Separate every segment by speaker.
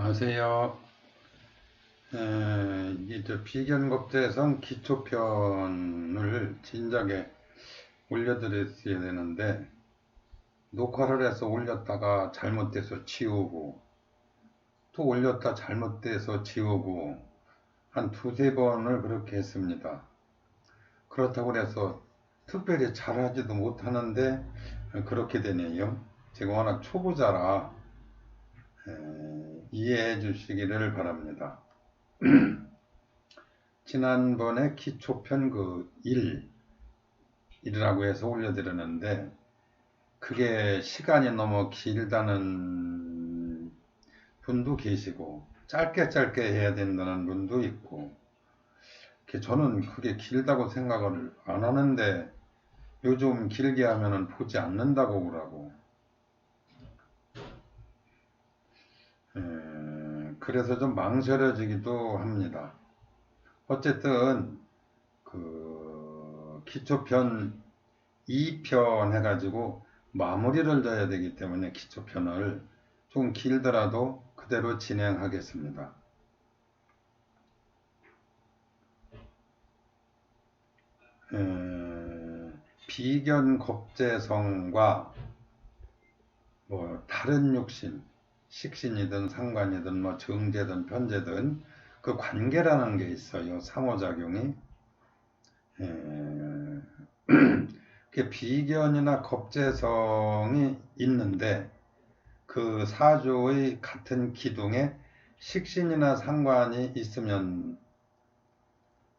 Speaker 1: 안녕하세요. 이제 비견겁제성 기초편을 진작에 올려드렸어야 되는데 녹화를 해서 올렸다가 잘못돼서 지우고 또 올렸다 잘못돼서 지우고 한 두세 번을 그렇게 했습니다. 그렇다고 해서 특별히 잘하지도 못하는데 그렇게 되네요. 제가 워낙 초보자라 이해해 주시기를 바랍니다. 지난번에 기초편 1이라고 해서 올려드렸는데 그게 시간이 너무 길다는 분도 계시고 짧게 해야 된다는 분도 있고 저는 그게 길다고 생각을 안 하는데 요즘 길게 하면은 보지 않는다고 그러고 그래서 좀 망설여지기도 합니다. 어쨌든 그 기초편 2편 해가지고 마무리를 져야 되기 때문에 기초편을 좀 길더라도 그대로 진행하겠습니다. 비견겁제성과 뭐 다른 육신, 식신이든 상관이든 뭐 정제든 편제든 그 관계라는 게 있어요. 상호작용이. 비견이나 겁제성이 있는데 그 사주의 같은 기둥에 식신이나 상관이 있으면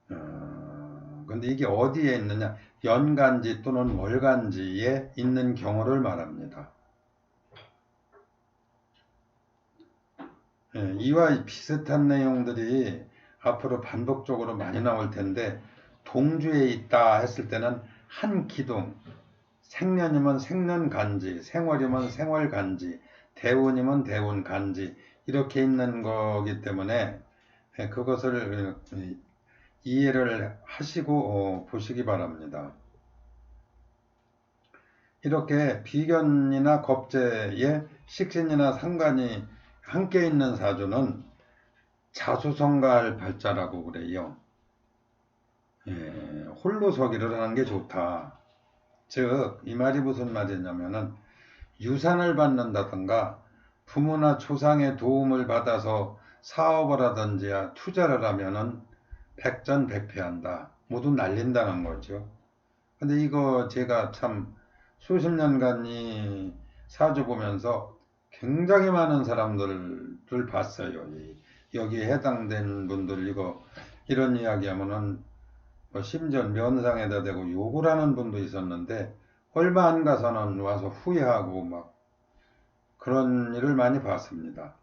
Speaker 1: 근데 이게 어디에 있느냐? 연간지 또는 월간지에 있는 경우를 말합니다. 이와 비슷한 내용들이 앞으로 반복적으로 많이 나올 텐데 동주에 있다 했을 때는 한 기둥, 생년이면 생년간지, 생월이면 생월간지, 대운이면 대운간지 이렇게 있는 거기 때문에 그것을 이해를 하시고 보시기 바랍니다. 이렇게 비견이나 겁제에 식신이나 상관이 함께 있는 사주는 자수성가할 발자라고 그래요. 홀로 서기를 하는 게 좋다. 즉, 이 말이 무슨 말이냐면은 유산을 받는다든가 부모나 조상의 도움을 받아서 사업을 하든지 투자를 하면은 백전백패한다. 모두 날린다는 거죠. 근데 이거 제가 참 수십 년간 이 사주 보면서 굉장히 많은 사람들을 봤어요. 여기에 해당된 분들 이런 이야기 하면은 심지어 면상에다 대고 욕을 하는 분도 있었는데 얼마 안 가서는 와서 후회하고 막 그런 일을 많이 봤습니다.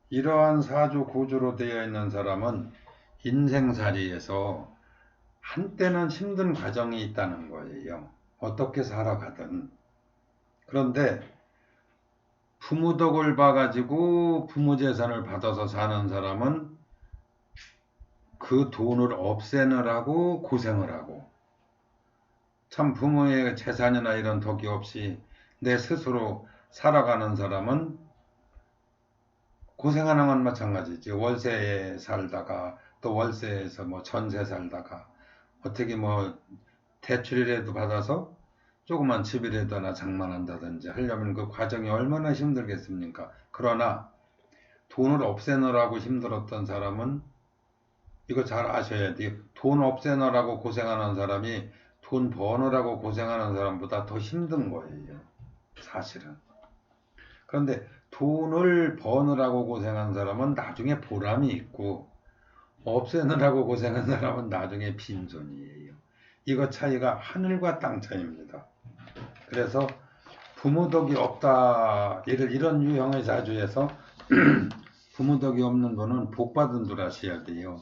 Speaker 1: 이러한 사주 구조로 되어 있는 사람은 인생살이에서 한때는 힘든 과정이 있다는 거예요. 어떻게 살아가든. 그런데 부모 덕을 봐가지고 부모 재산을 받아서 사는 사람은 그 돈을 없애느라고 고생을 하고 참 부모의 재산이나 이런 덕이 없이 내 스스로 살아가는 사람은 고생하는 건 마찬가지지. 월세에 살다가 또 월세에서 뭐 전세 살다가 어떻게 뭐 대출이라도 받아서 조그만 집이라도 하나 장만한다든지 하려면 그 과정이 얼마나 힘들겠습니까? 그러나 돈을 없애느라고 힘들었던 사람은 이거 잘 아셔야 돼요. 돈 없애느라고 고생하는 사람이 돈 버느라고 고생하는 사람보다 더 힘든 거예요. 사실은. 그런데 돈을 버느라고 고생한 사람은 나중에 보람이 있고 없애느라고 고생한 사람은 나중에 빈손이에요. 이거 차이가 하늘과 땅 차이입니다. 그래서 부모덕이 없다 이런 유형의 사주에서 부모덕이 없는 분은 복받은 줄 아셔야 돼요.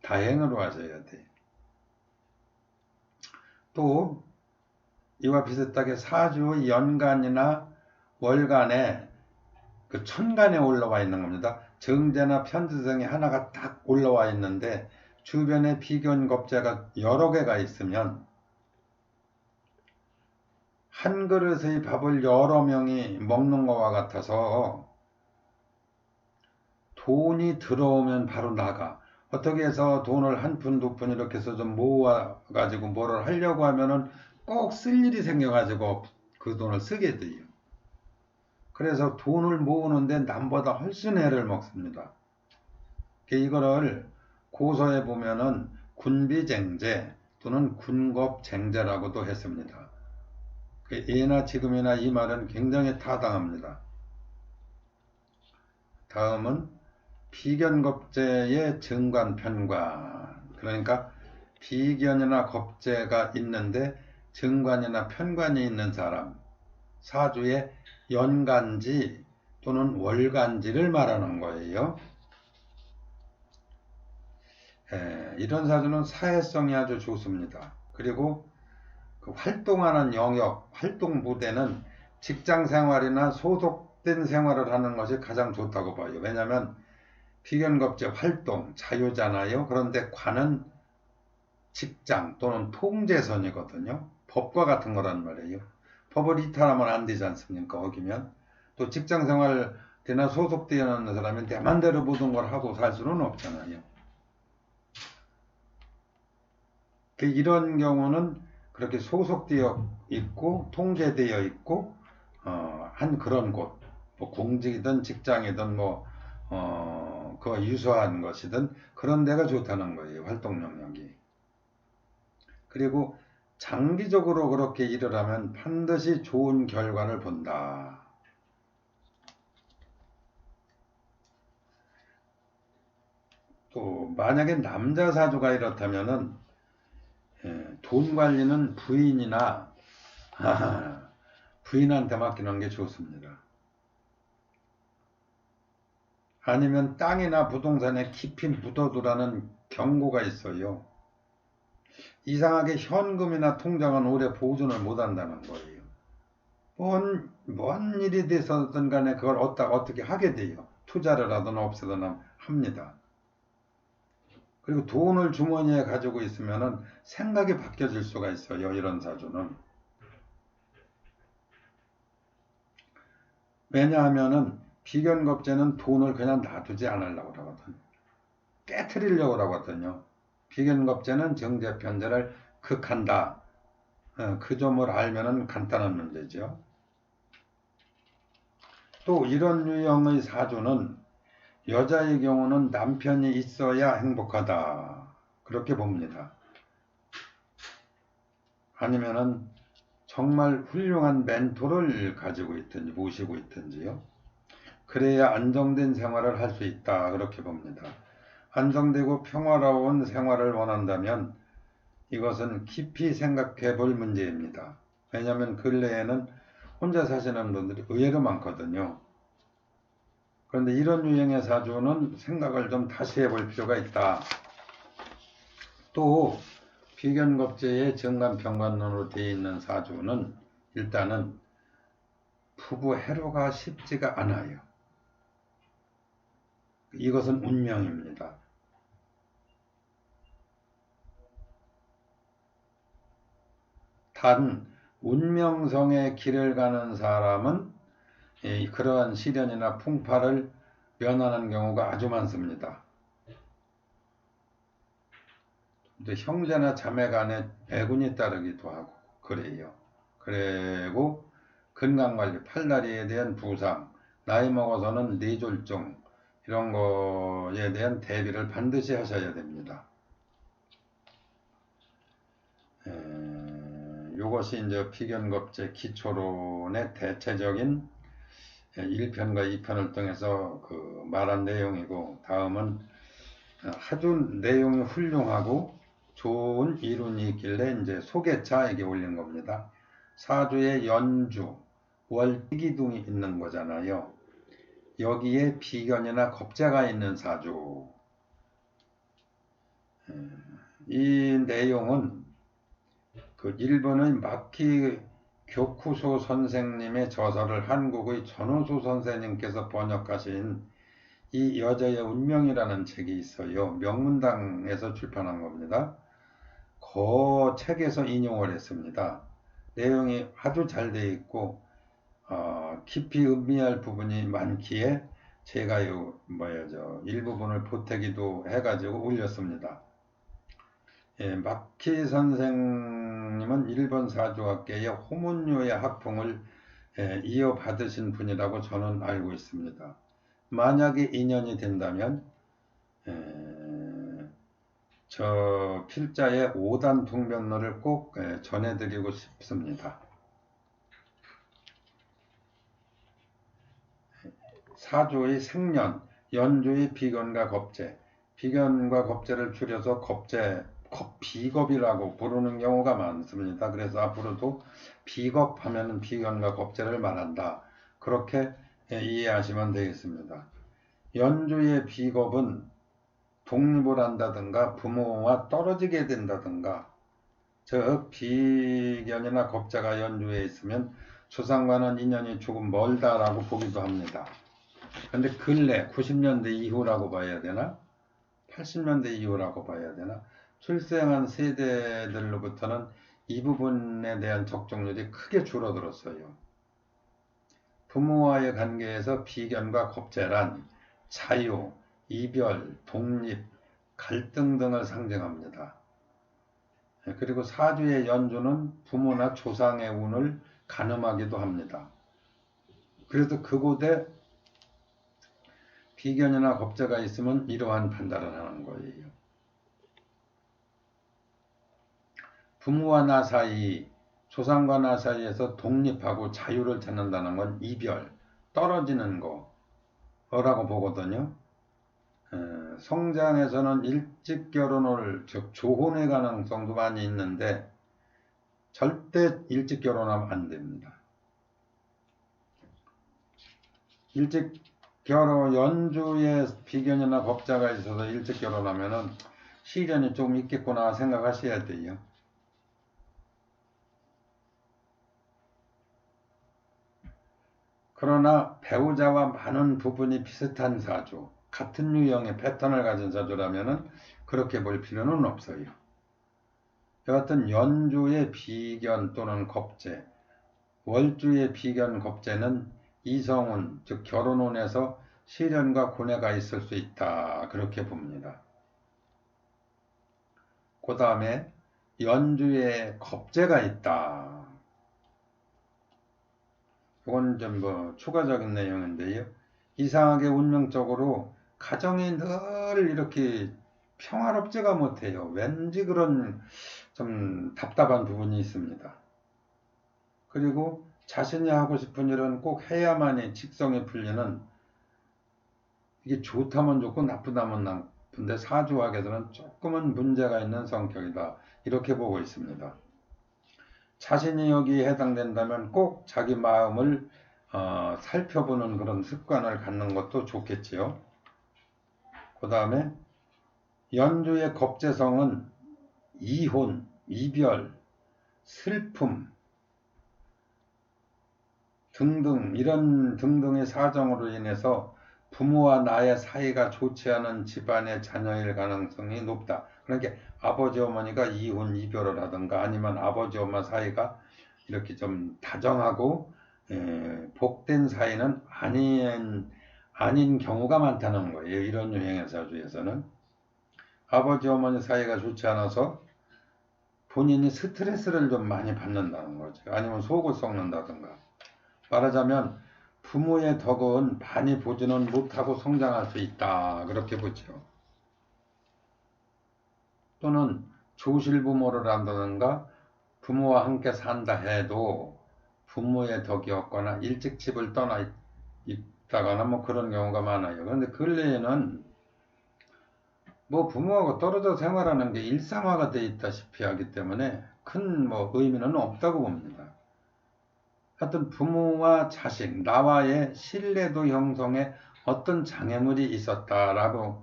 Speaker 1: 다행으로 하셔야 돼. 또 이와 비슷하게 사주의 연간이나 월간에 그 천간에 올라와 있는 겁니다. 정제나 편제성이 하나가 딱 올라와 있는데 주변에 비견겁제가 여러 개가 있으면 한 그릇의 밥을 여러 명이 먹는 것과 같아서 돈이 들어오면 바로 나가. 어떻게 해서 돈을 한 푼, 두 푼 이렇게 해서 좀 모아가지고 뭐를 하려고 하면은 꼭 쓸 일이 생겨가지고 그 돈을 쓰게 돼요. 그래서 돈을 모으는데 남보다 훨씬 애를 먹습니다. 이거를 고서에 보면은 군비쟁제 또는 군겁쟁제라고도 했습니다. 예나 지금이나 이 말은 굉장히 타당합니다. 다음은 비견겁제의 정관편관. 그러니까 비견이나 겁제가 있는데 정관이나 편관이 있는 사람, 사주의 연간지 또는 월간지를 말하는 거예요. 이런 사주는 사회성이 아주 좋습니다. 그리고 그 활동하는 영역, 활동 무대는 직장 생활이나 소속된 생활을 하는 것이 가장 좋다고 봐요. 왜냐하면 비견겁제 활동, 자유잖아요. 그런데 관은 직장 또는 통제선이거든요. 법과 같은 거란 말이에요. 법을 이탈하면 안 되지 않습니까? 어기면. 또 직장 생활이나 소속되어 있는 사람이 내 맘대로 모든 걸 하고 살 수는 없잖아요. 이런 경우는 그렇게 소속되어 있고 통제되어 있고 한 그런 곳, 뭐 공직이든 직장이든 그와 유사한 것이든 그런 데가 좋다는 거예요. 활동 영역이. 그리고 장기적으로 그렇게 일을 하면 반드시 좋은 결과를 본다. 또 만약에 남자 사주가 이렇다면은 돈 관리는 부인이나 부인한테 맡기는 게 좋습니다. 아니면 땅이나 부동산에 깊이 묻어두라는 경고가 있어요. 이상하게 현금이나 통장은 오래 보존을 못한다는 거예요. 뭔 일이 돼서든 간에 그걸 어떻게 하게 돼요. 투자를 하든 없애든 합니다. 그리고 돈을 주머니에 가지고 있으면 생각이 바뀌어질 수가 있어요. 이런 사주는. 왜냐하면은 비견겁제는 돈을 그냥 놔두지 않으려고 하거든. 깨트리려고 하거든요. 비견겁제는 정제편제를 극한다. 그 점을 알면은 간단한 문제죠. 또 이런 유형의 사주는 여자의 경우는 남편이 있어야 행복하다. 그렇게 봅니다. 아니면은 정말 훌륭한 멘토를 가지고 있든지 모시고 있든지요. 그래야 안정된 생활을 할 수 있다. 그렇게 봅니다. 안정되고 평화로운 생활을 원한다면 이것은 깊이 생각해 볼 문제입니다. 왜냐하면 근래에는 혼자 사시는 분들이 의외로 많거든요. 그런데 이런 유형의 사주는 생각을 좀 다시 해볼 필요가 있다. 또 비견겁제의 정관편관론으로 되어 있는 사주는 일단은 부부 해로가 쉽지가 않아요. 이것은 운명입니다. 단 운명성의 길을 가는 사람은 그러한 시련이나 풍파를 면하는 경우가 아주 많습니다. 형제나 자매 간에 배군이 따르기도 하고 그래요. 그리고 건강관리, 팔다리에 대한 부상, 나이 먹어서는 뇌졸중 이런 거에 대한 대비를 반드시 하셔야 됩니다. 이것이 이제 비견겁제 기초론의 대체적인 1편과 2편을 통해서 그 말한 내용이고, 다음은 아주 내용이 훌륭하고 좋은 이론이 있길래 이제 소개차에게 올린 겁니다. 사주의 연주, 월기둥이 있는 거잖아요. 여기에 비견이나 겁재가 있는 사주. 이 내용은 그 일본의 마키 교쿠소 선생님의 저서를 한국의 전호수 선생님께서 번역하신 이 여자의 운명이라는 책이 있어요. 명문당에서 출판한 겁니다. 그 책에서 인용을 했습니다. 내용이 아주 잘 되어 있고 깊이 음미할 부분이 많기에 제가 일부분을 보태기도 해가지고 올렸습니다. 예, 마키 선생님은 일본 사조학계의 호문요의 학풍을 이어받으신 분이라고 저는 알고 있습니다. 만약에 인연이 된다면 저 필자의 5단 통변론을 꼭 전해드리고 싶습니다. 사조의 생년, 연조의 비견과 겁재, 비견과 겁재를 줄여서 비겁이라고 부르는 경우가 많습니다. 그래서 앞으로도 비겁하면 비견과 겁재를 말한다. 그렇게 이해하시면 되겠습니다. 연조의 비겁은 독립을 한다든가 부모와 떨어지게 된다든가 즉 비견이나 겁재가 연조에 있으면 조상과는 인연이 조금 멀다라고 보기도 합니다. 근데 근래 90년대 이후라고 봐야 되나? 80년대 이후라고 봐야 되나? 출생한 세대들로부터는 이 부분에 대한 적중률이 크게 줄어들었어요. 부모와의 관계에서 비견과 겁재란 자유, 이별, 독립, 갈등 등을 상징합니다. 그리고 사주의 연조는 부모나 조상의 운을 가늠하기도 합니다. 그래서 그곳에 비견이나 겁재가 있으면 이러한 판단을 하는 거예요. 부모와 나 사이, 조상과 나 사이에서 독립하고 자유를 찾는다는 건 이별, 떨어지는 거라고 보거든요. 성장에서는 일찍 결혼을, 즉 조혼의 가능성도 많이 있는데 절대 일찍 결혼하면 안 됩니다. 일찍 연주에 비견이나 겁자가 있어서 일찍 결혼하면은 시련이 좀 있겠구나 생각하셔야 돼요. 그러나 배우자와 많은 부분이 비슷한 사주, 같은 유형의 패턴을 가진 사주라면은 그렇게 볼 필요는 없어요. 여하튼 연주의 비견 또는 겁재, 월주의 비견 겁재는 이성운, 즉 결혼운에서 시련과 고뇌가 있을 수 있다. 그렇게 봅니다. 그 다음에 연주에 겁재가 있다. 이건 좀 추가적인 내용인데요. 이상하게 운명적으로 가정이 늘 이렇게 평화롭지가 못해요. 왠지 그런 좀 답답한 부분이 있습니다. 그리고 자신이 하고 싶은 일은 꼭 해야만이 직성이 풀리는, 이게 좋다면 좋고 나쁘다면 나쁜데 사주학에서는 조금은 문제가 있는 성격이다. 이렇게 보고 있습니다. 자신이 여기에 해당된다면 꼭 자기 마음을 살펴보는 그런 습관을 갖는 것도 좋겠지요. 그 다음에 연주의 겁재성은 이혼, 이별, 슬픔 등등 이런 등등의 사정으로 인해서 부모와 나의 사이가 좋지 않은 집안의 자녀일 가능성이 높다. 그러니까 아버지 어머니가 이혼 이별을 하든가 아니면 아버지 엄마 사이가 이렇게 좀 다정하고 복된 사이는 아닌 경우가 많다는 거예요. 이런 유형의 사주에서는 아버지 어머니 사이가 좋지 않아서 본인이 스트레스를 좀 많이 받는다는 거죠. 아니면 속을 썩는다든가. 말하자면 부모의 덕은 많이 보지는 못하고 성장할 수 있다. 그렇게 보죠. 또는 조실부모를 한다든가 부모와 함께 산다 해도 부모의 덕이 없거나 일찍 집을 떠나 있다거나 뭐 그런 경우가 많아요. 그런데 근래에는 뭐 부모하고 떨어져 생활하는 게 일상화가 돼 있다시피 하기 때문에 큰 의미는 없다고 봅니다. 하여튼 부모와 자식, 나와의 신뢰도 형성에 어떤 장애물이 있었다라고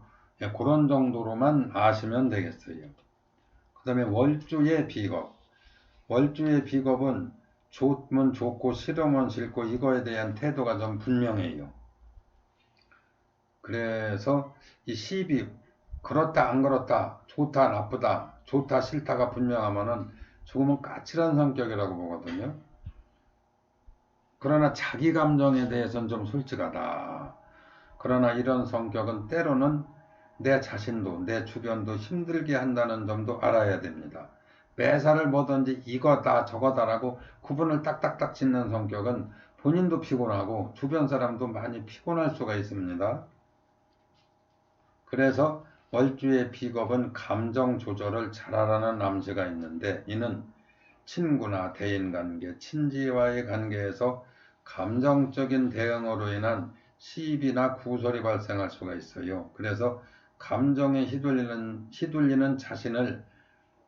Speaker 1: 그런 정도로만 아시면 되겠어요. 그 다음에 월주의 비겁. 월주의 비겁은 좋으면 좋고 싫으면 싫고 이거에 대한 태도가 좀 분명해요. 그래서 이 시비 그렇다 안 그렇다 좋다 나쁘다 좋다 싫다가 분명하면은 조금은 까칠한 성격이라고 보거든요. 그러나 자기 감정에 대해서는 좀 솔직하다. 그러나 이런 성격은 때로는 내 자신도 내 주변도 힘들게 한다는 점도 알아야 됩니다. 매사를 뭐든지 이거다 저거다라고 구분을 딱딱딱 짓는 성격은 본인도 피곤하고 주변 사람도 많이 피곤할 수가 있습니다. 그래서 월주의 비겁은 감정 조절을 잘하라는 암시가 있는데, 이는 친구나 대인관계, 친지와의 관계에서 감정적인 대응으로 인한 시비나 구설이 발생할 수가 있어요. 그래서 감정에 휘둘리는 자신을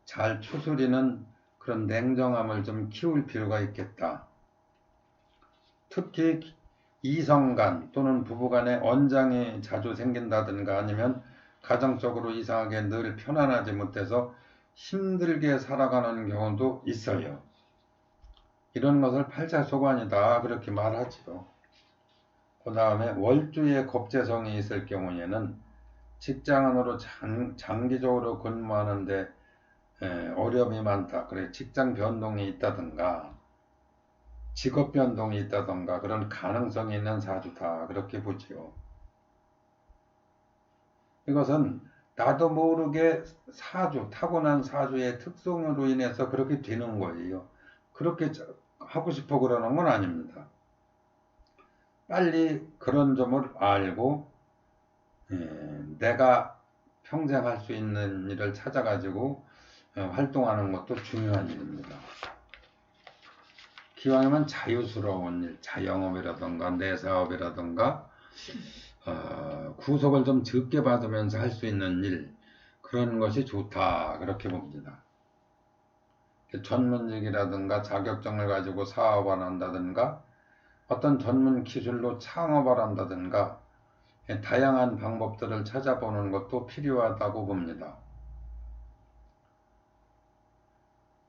Speaker 1: 잘 추스리는 그런 냉정함을 좀 키울 필요가 있겠다. 특히 이성간 또는 부부간에 언쟁이 자주 생긴다든가 아니면 가정적으로 이상하게 늘 편안하지 못해서 힘들게 살아가는 경우도 있어요. 이런 것을 팔자소관이다 그렇게 말하지요. 그 다음에 월주에 겁재성이 있을 경우에는 직장 안으로 장기적으로 근무하는데 어려움이 많다. 그래 직장 변동이 있다든가 직업 변동이 있다든가 그런 가능성이 있는 사주다 그렇게 보지요. 이것은 나도 모르게 타고난 사주의 특성으로 인해서 그렇게 되는 거예요. 그렇게 하고 싶어 그러는 건 아닙니다. 빨리 그런 점을 알고 내가 평생 할 수 있는 일을 찾아가지고 활동하는 것도 중요한 일입니다. 기왕이면 자유스러운 일, 자영업이라든가 내 사업이라든가 구속을 좀 적게 받으면서 할 수 있는 일, 그런 것이 좋다 그렇게 봅니다. 전문직이라든가 자격증을 가지고 사업을 한다든가 어떤 전문 기술로 창업을 한다든가 다양한 방법들을 찾아보는 것도 필요하다고 봅니다.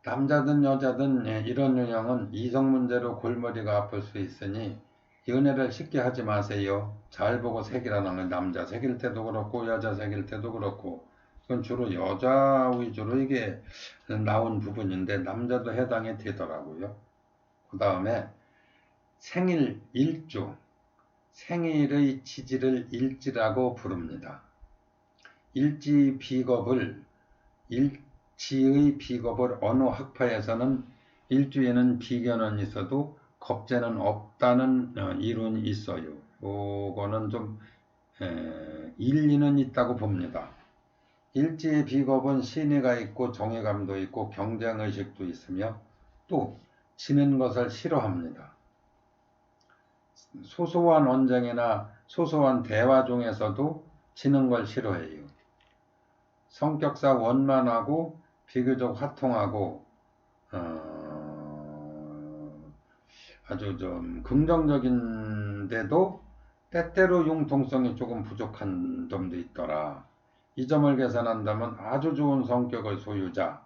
Speaker 1: 남자든 여자든 이런 유형은 이성 문제로 골머리가 아플 수 있으니 연애를 쉽게 하지 마세요. 잘 보고 새기라는 건 남자 새길 때도 그렇고 여자 새길 때도 그렇고 그건 주로 여자 위주로 이게 나온 부분인데 남자도 해당이 되더라고요. 그 다음에 생일 일주, 생일의 지지를 일지라고 부릅니다. 일지의 비겁을 어느 학파에서는 일주에는 비견은 있어도 겁재는 없다는 이론이 있어요. 그거는 좀 일리는 있다고 봅니다. 일지의 비겁은 신의가 있고 정의감도 있고 경쟁의식도 있으며 또 지는 것을 싫어합니다. 소소한 언쟁이나 소소한 대화 중에서도 지는 걸 싫어해요. 성격상 원만하고 비교적 화통하고 아주 좀 긍정적인데도 때때로 융통성이 조금 부족한 점도 있더라. 이 점을 계산한다면 아주 좋은 성격의 소유자.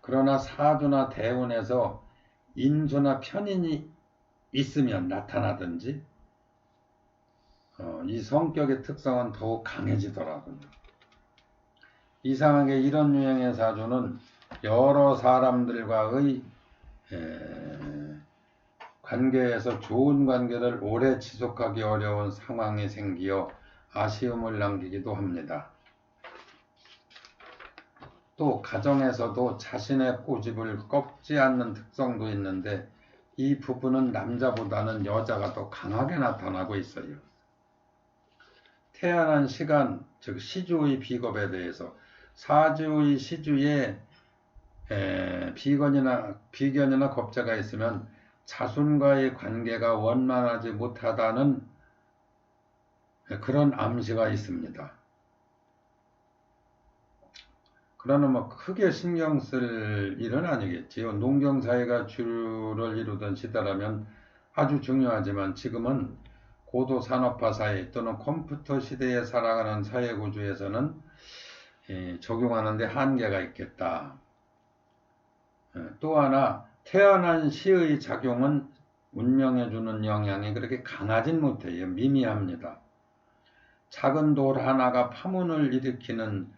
Speaker 1: 그러나 사주나 대운에서 인수나 편인이 있으면 나타나든지 이 성격의 특성은 더욱 강해지더라고요. 이상하게 이런 유형의 사주는 여러 사람들과의 관계에서 좋은 관계를 오래 지속하기 어려운 상황이 생기어 아쉬움을 남기기도 합니다. 또 가정에서도 자신의 고집을 꺾지 않는 특성도 있는데 이 부분은 남자보다는 여자가 더 강하게 나타나고 있어요. 태어난 시간, 즉 시주의 비겁에 대해서 사주의 시주에 비견이나 겁재가 있으면 자손과의 관계가 원만하지 못하다는 그런 암시가 있습니다. 그러나 뭐 크게 신경 쓸 일은 아니겠지요. 농경사회가 주를 이루던 시대라면 아주 중요하지만 지금은 고도 산업화 사회 또는 컴퓨터 시대에 살아가는 사회 구조에서는 적용하는 데 한계가 있겠다. 또 하나 태어난 시의 작용은 운명에 주는 영향이 그렇게 강하진 못해요. 미미합니다. 작은 돌 하나가 파문을 일으키는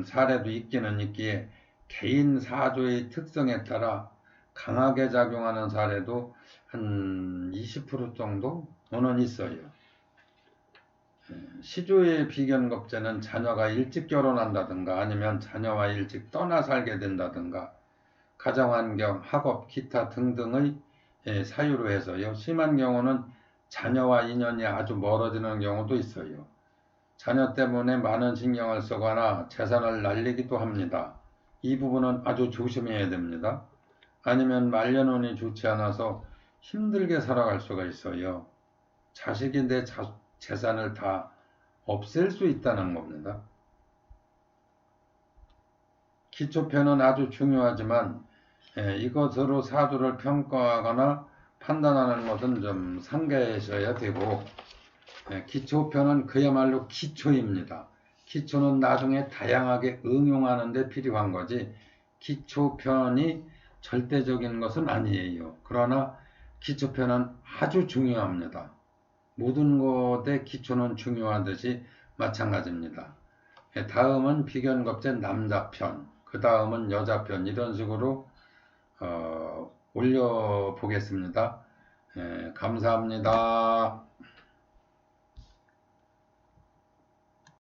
Speaker 1: 사례도 있기는 있기에 개인 사조의 특성에 따라 강하게 작용하는 사례도 한 20% 정도는 있어요. 시조의 비견겁제는 자녀가 일찍 결혼한다든가 아니면 자녀와 일찍 떠나 살게 된다든가 가정환경, 학업, 기타 등등의 사유로 해서요. 심한 경우는 자녀와 인연이 아주 멀어지는 경우도 있어요. 자녀 때문에 많은 신경을 쓰거나 재산을 날리기도 합니다. 이 부분은 아주 조심해야 됩니다. 아니면 말년운이 좋지 않아서 힘들게 살아갈 수가 있어요. 자식이 내 재산을 다 없앨 수 있다는 겁니다. 기초편은 아주 중요하지만 이것으로 사주를 평가하거나 판단하는 것은 좀 상가하셔야 되고 기초편은 그야말로 기초입니다. 기초는 나중에 다양하게 응용하는 데 필요한 거지 기초편이 절대적인 것은 아니에요. 그러나 기초편은 아주 중요합니다. 모든 것의 기초는 중요하듯이 마찬가지입니다. 다음은 비견겁제 남자편, 그 다음은 여자편 이런 식으로 올려보겠습니다. 감사합니다.